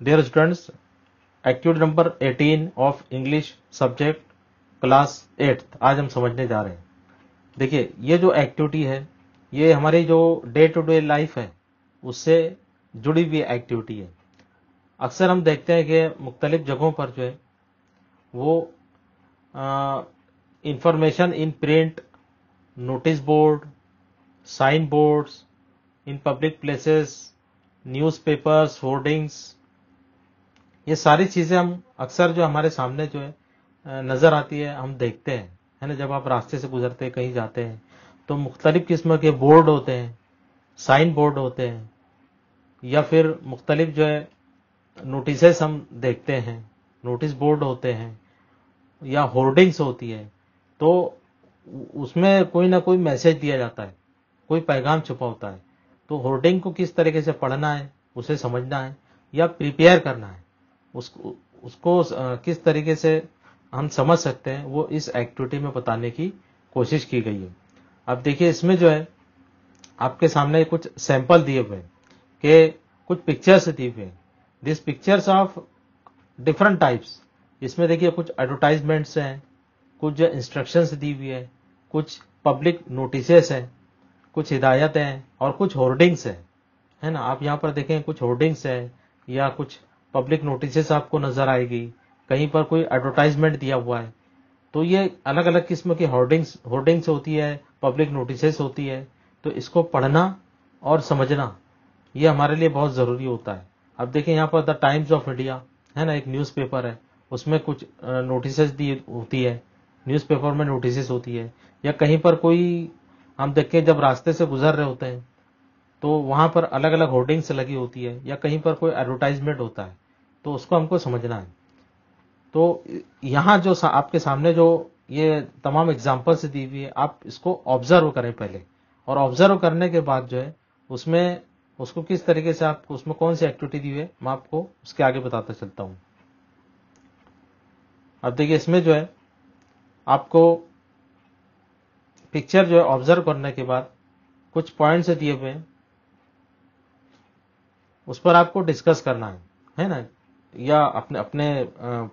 Dear students, activity number 18 of English subject class 8 आज हम समझने जा रहे हैं। देखिए, ये जो एक्टिविटी है ये हमारी जो डे टू डे लाइफ है उससे जुड़ी हुई एक्टिविटी है। अक्सर हम देखते हैं कि मुख्तलिफ जगहों पर जो है वो information in print, notice board, sign boards, in public places, newspapers, hoardings, ये सारी चीजें हम अक्सर जो हमारे सामने जो है नजर आती है, हम देखते हैं, है ना। जब आप रास्ते से गुजरते हैं, कहीं जाते हैं तो मुख्तलिफ किस्म के बोर्ड होते हैं, साइन बोर्ड होते हैं, या फिर मुख्तलिफ जो है नोटिसेस हम देखते हैं, नोटिस बोर्ड होते हैं या होर्डिंग्स होती है। तो उसमें कोई ना कोई मैसेज दिया जाता है, कोई पैगाम छुपा होता है। तो होर्डिंग को किस तरीके से पढ़ना है, उसे समझना है या प्रिपेयर करना है, उसको किस तरीके से हम समझ सकते हैं, वो इस एक्टिविटी में बताने की कोशिश की गई है। अब देखिए, इसमें जो है आपके सामने कुछ सैंपल दिए हुए हैं कि कुछ पिक्चर्स दिए हुए हैं। This pictures of different types. इसमें देखिए कुछ एडवर्टाइजमेंट्स हैं, कुछ जो इंस्ट्रक्शंस दी हुई है, कुछ पब्लिक नोटिसेस हैं, कुछ हिदायत हैं और कुछ होर्डिंग्स हैं, है ना। आप यहाँ पर देखें कुछ होर्डिंग्स हैं या कुछ पब्लिक नोटिसेस आपको नजर आएगी, कहीं पर कोई एडवर्टाइजमेंट दिया हुआ है। तो ये अलग अलग किस्म की होर्डिंग्स होती है, पब्लिक नोटिसेस होती है। तो इसको पढ़ना और समझना ये हमारे लिए बहुत जरूरी होता है। अब देखिए यहाँ पर द टाइम्स ऑफ इंडिया, है ना, एक न्यूज़पेपर है, उसमें कुछ नोटिसेस दी होती है, न्यूज़पेपर में नोटिसेस होती है। या कहीं पर कोई हम देखें जब रास्ते से गुजर रहे होते हैं तो वहां पर अलग अलग होर्डिंग्स लगी होती है, या कहीं पर कोई एडवर्टाइजमेंट होता है, तो उसको हमको समझना है। तो यहाँ जो आपके सामने जो ये तमाम एग्जाम्पल्स दी हुई है, आप इसको ऑब्जर्व करें पहले, और ऑब्जर्व करने के बाद जो है उसमें उसको किस तरीके से आपको उसमें कौन सी एक्टिविटी दी हुई है मैं आपको उसके आगे बताता चलता हूं। अब देखिए, इसमें जो है आपको पिक्चर जो है ऑब्जर्व करने के बाद कुछ पॉइंट्स दिए हुए हैं, उस पर आपको डिस्कस करना है ना। या अपने अपने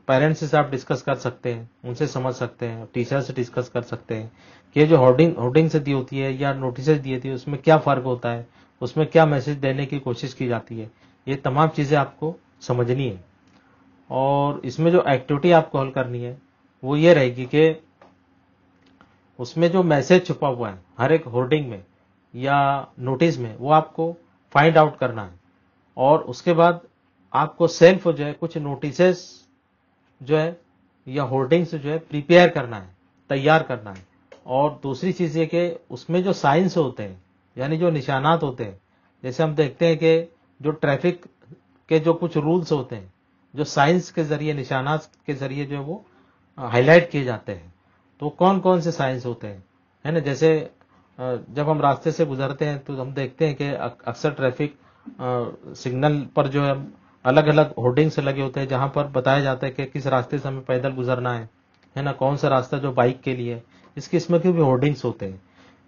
पेरेंट्स से आप डिस्कस कर सकते हैं, उनसे समझ सकते हैं, टीचर से डिस्कस कर सकते हैं कि जो होर्डिंग से दी होती है या नोटिस दी होती है उसमें क्या फर्क होता है, उसमें क्या मैसेज देने की कोशिश की जाती है। ये तमाम चीजें आपको समझनी है। और इसमें जो एक्टिविटी आपको हल करनी है वो ये रहेगी कि उसमें जो मैसेज छुपा हुआ है हर एक होर्डिंग में या नोटिस में, वो आपको फाइंड आउट करना है। और उसके बाद आपको सेल्फ जो है कुछ नोटिसेस जो है या होर्डिंग्स जो है प्रिपेयर करना है, तैयार करना है। और दूसरी चीज ये कि उसमें जो साइंस होते हैं, यानी जो निशानात होते हैं, जैसे हम देखते हैं कि जो ट्रैफिक के जो कुछ रूल्स होते हैं, जो साइंस के जरिए, निशानात के जरिए जो है वो हाईलाइट किए जाते हैं। तो कौन कौन से साइंस होते हैं, है ना। जैसे जब हम रास्ते से गुजरते हैं तो हम देखते हैं कि अक्सर ट्रैफिक सिग्नल पर जो है अलग अलग होर्डिंग्स लगे होते हैं, जहां पर बताया जाता है कि किस रास्ते से हमें पैदल गुजरना है ना, कौन सा रास्ता जो बाइक के लिए, इस किस्म के भी होर्डिंग्स होते हैं।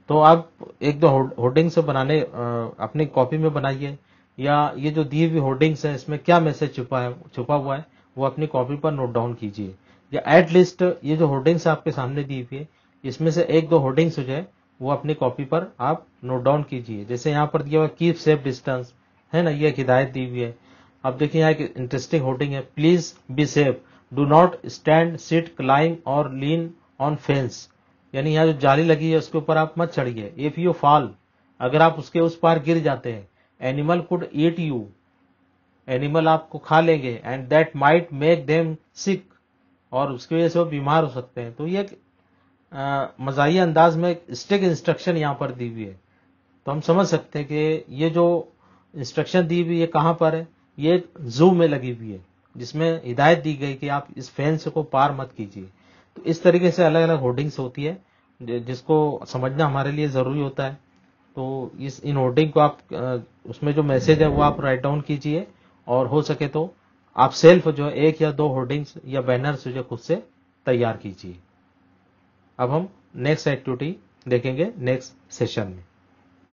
तो आप एक दो होर्डिंग्स बनाने अपनी कॉपी में बनाइए, या ये जो दी हुई होर्डिंग्स है इसमें क्या मैसेज छुपा हुआ है वो अपनी कॉपी पर नोट डाउन कीजिए। या एटलीस्ट ये जो होर्डिंग्स आपके सामने दी हुई है इसमें से एक दो होर्डिंग्स जो है वो अपनी कॉपी पर आप नोट डाउन कीजिए। जैसे यहाँ पर दिया हुआ कीप सेफ डिस्टेंस, है ना, ये एक हिदायत दी हुई है। अब देखिए यहाँ एक इंटरेस्टिंग होर्डिंग है, please be safe, do not stand, sit, climb और लीन ऑन फेंस। यानी यहाँ जो जाली लगी है उसके ऊपर आप मत चढ़िए। इफ यू फॉल, अगर आप उसके उस पार गिर जाते हैं, animal could eat you, animal आपको खा लेंगे, and that might make them sick, और उसकी वजह से वो बीमार हो सकते हैं। तो ये मजाहिया अंदाज में एक स्ट्रिक्ट इंस्ट्रक्शन यहाँ पर दी हुई है। तो हम समझ सकते हैं कि ये जो इंस्ट्रक्शन दी हुई है कहाँ पर है, ये जू में लगी हुई है, जिसमें हिदायत दी गई कि आप इस फेंस को पार मत कीजिए। तो इस तरीके से अलग अलग होर्डिंग्स होती है जिसको समझना हमारे लिए जरूरी होता है। तो इन होर्डिंग को आप उसमें जो मैसेज है वो आप राइट डाउन कीजिए, और हो सके तो आप सेल्फ जो है एक या दो होर्डिंग्स या बैनर्स जो खुद से तैयार कीजिए। अब हम नेक्स्ट एक्टिविटी देखेंगे नेक्स्ट सेशन में।